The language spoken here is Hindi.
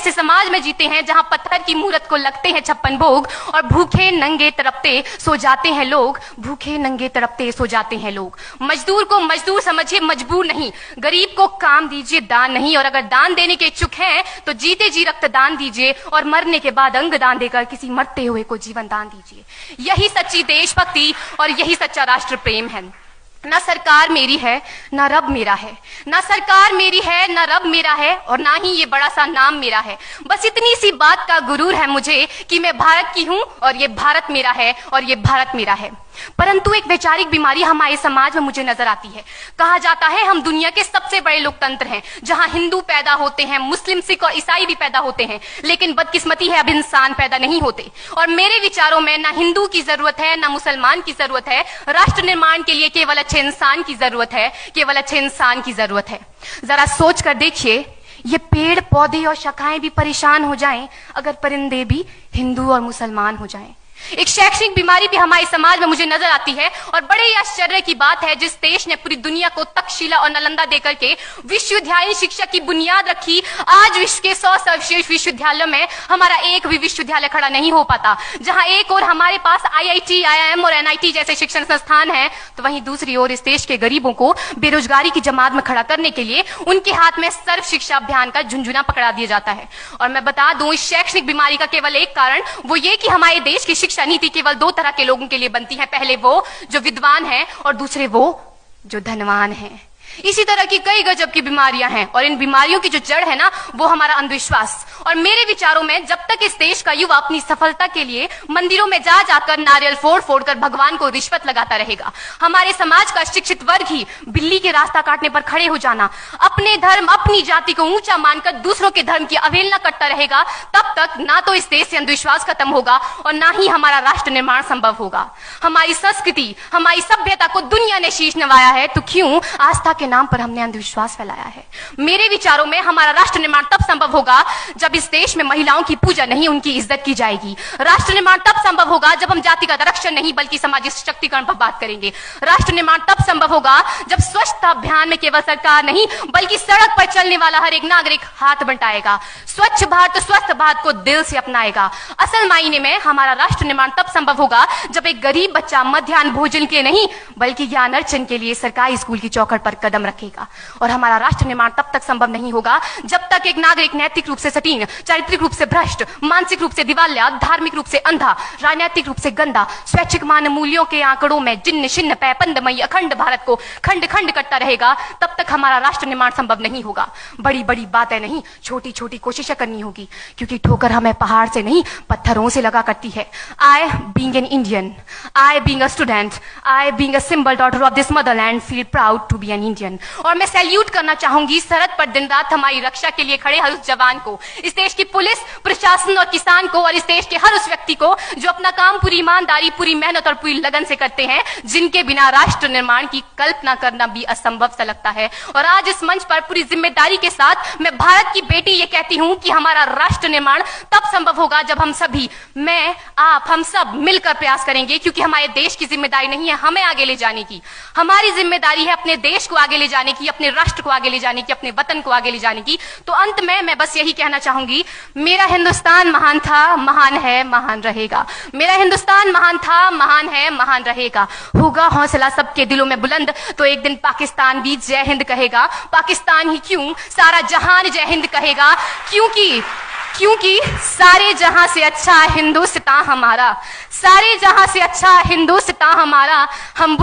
ऐसे समाज में जीते हैं जहां पत्थर की मूरत को लगते हैं 56 भोग और भूखे नंगे तड़पते सो जाते हैं लोग, भूखे नंगे तड़पते सो जाते हैं लोग। मजदूर को मजदूर समझिए, मजबूर नहीं। गरीब को काम दीजिए, दान नहीं। और अगर दान देने के इच्छुक हैं तो जीते जी रक्तदान दीजिए और मरने के बाद अंग दान देकर किसी मरते हुए को जीवन दान दीजिए। यही सच्ची देशभक्ति और यही सच्चा राष्ट्र प्रेम है। ना सरकार मेरी है ना रब मेरा है, ना सरकार मेरी है ना रब मेरा है, और ना ही ये बड़ा सा नाम मेरा है। बस इतनी सी बात का गुरूर है मुझे कि मैं भारत की हूं और ये भारत मेरा है और ये भारत मेरा है। परंतु एक वैचारिक बीमारी हमारे समाज में मुझे नजर आती है। कहा जाता है हम दुनिया के सबसे बड़े लोकतंत्र हैं, जहां हिंदू पैदा होते हैं, मुस्लिम, सिख और ईसाई भी पैदा होते हैं, लेकिन बदकिस्मती है अब इंसान पैदा नहीं होते। और मेरे विचारों में ना हिंदू की जरूरत है ना मुसलमान की जरूरत है। राष्ट्र निर्माण के लिए केवल अच्छे इंसान की जरूरत है, केवल अच्छे इंसान की जरूरत है। जरा सोच कर देखिए, ये पेड़ पौधे और शाखाएं भी परेशान हो जाएं अगर परिंदे भी हिंदू और मुसलमान हो जाएं। एक शैक्षणिक बीमारी भी हमारे समाज में मुझे नजर आती है, और बड़े ही आश्चर्य की बात है, जिस देश ने पूरी दुनिया को तक्षशिला और नालंदा देकर के विश्वविद्यालय शिक्षा की बुनियाद रखी, आज विश्व के 100 सर्वश्रेष्ठ विश्वविद्यालयों में हमारा एक भी विश्वविद्यालय खड़ा नहीं हो पाता। जहां एक और हमारे पास IIT, IIM और NIT जैसे शिक्षण संस्थान हैं, तो वहीं दूसरी ओर इस देश के गरीबों को बेरोजगारी की जमात में खड़ा करने के लिए उनके हाथ में सर्व शिक्षा अभियान का झुंझुना पकड़ा दिया जाता है। और मैं बता दूं, इस शैक्षणिक बीमारी का केवल एक कारण वो ये कि हमारे देश की शिक्षा नीति केवल 2 तरह के लोगों के लिए बनती है। पहले वो जो विद्वान हैं और दूसरे वो जो धनवान हैं। इसी तरह की कई गजब की बीमारियां हैं, और इन बीमारियों की जो जड़ है ना, वो हमारा अंधविश्वास। और मेरे विचारों में जब तक इस देश का युवा अपनी सफलता के लिए मंदिरों में जा जाकर नारियल फोड़ फोड़ कर भगवान को रिश्वत लगाता रहेगा, हमारे समाज का शिक्षित वर्ग ही बिल्ली के रास्ता काटने पर खड़े हो जाना, अपने धर्म अपनी जाति को ऊंचा मानकर दूसरों के धर्म की अवहेलना करता रहेगा, तब तक ना तो इस देश से अंधविश्वास खत्म होगा और ना ही हमारा राष्ट्र निर्माण संभव होगा। हमारी संस्कृति, हमारी सभ्यता को दुनिया ने शीश नवाया है, तो क्यों आस्था के नाम पर हमने अंधविश्वास फैलाया है? मेरे विचारों में हमारा राष्ट्र निर्माण तब संभव होगा जब इस देश में महिलाओं की पूजा नहीं, उनकी इज्जत की जाएगी। राष्ट्र निर्माण तब संभव होगा जब हम जाति का आरक्षण नहीं बल्कि सामाजिक सशक्तिकरण पर बात करेंगे। राष्ट्र निर्माण तब संभव होगा जब स्वच्छता अभियान में केवल सरकार नहीं बल्कि सड़क पर चलने वाला हर एक नागरिक हाथ बंटाएगा, स्वच्छ भारत स्वस्थ भारत को दिल से अपनाएगा। असल मायने में हमारा राष्ट्र निर्माण तब संभव होगा जब एक गरीब बच्चा मध्याह्न भोजन के नहीं बल्कि ज्ञान अर्जन के लिए सरकारी स्कूल की चौखट पर कदम रखेगा। और हमारा राष्ट्र निर्माण तब तक संभव नहीं होगा जब तक एक नागरिक नैतिक रूप से सटीन, चारित्रिक रूप से भ्रष्ट, मानसिक रूप से दिवालिया, धार्मिक रूप से अंधा, राजनीतिक रूप से गंदा, स्वैच्छिक मान मूल्यों के आंकड़ों में जिन्न शिन्न पैपंदमयी अखंड भारत को खंड खंड करता रहेगा। तब तक हमारा राष्ट्र निर्माण संभव नहीं होगा। बड़ी बड़ी बातें नहीं, छोटी छोटी कोशिशें करनी होगी, क्योंकि ठोकर हमें पहाड़ से नहीं पत्थरों से लगा करती है। I being an Indian, I being a student, I being a symbol daughter of this motherland feel proud to be an Indian। और मैं सैल्यूट करना चाहूंगी सरहद पर दिन रात हमारी रक्षा के लिए खड़े हर उस जवान को, इस देश की पुलिस, प्रशासन और किसान को, और इस देश के हर उस व्यक्ति को जो अपना काम पूरी ईमानदारी, पूरी मेहनत और पूरी लगन से करते हैं, जिनके बिना राष्ट्र निर्माण की कल्पना करना भी असंभव सा लगता है। और आज इस मंच पर पूरी जिम्मेदारी के साथ मैं भारत की बेटी ये कहती हूं कि हमारा राष्ट्र निर्माण तब संभव होगा जब हम सभी, मैं, आप, हम सब मिलकर प्रयास करेंगे, क्योंकि हमारे देश की जिम्मेदारी नहीं है हमें आगे ले जाने की, हमारी जिम्मेदारी है अपने देश को आगे ले जाने की, अपने राष्ट्र को आगे ले जाने की, अपने वतन को आगे ले जाने की। तो अंत में मैं बस यही कहना चाहूंगी, मेरा हिंदुस्तान महान था, महान है, महान रहेगा। मेरा हिंदुस्तान महान था, महान है, महान रहेगा। होगा हौसला सबके दिलों में बुलंद तो एक दिन पाकिस्तान भी जय हिंद कहेगा। पाकिस्तान ही क्यों, सारा जहान जय हिंद कहेगा, क्योंकि सारे जहां से अच्छा हिंदुस्तान हमारा, सारे जहां से अच्छा हिंदुस्तान हमारा। हम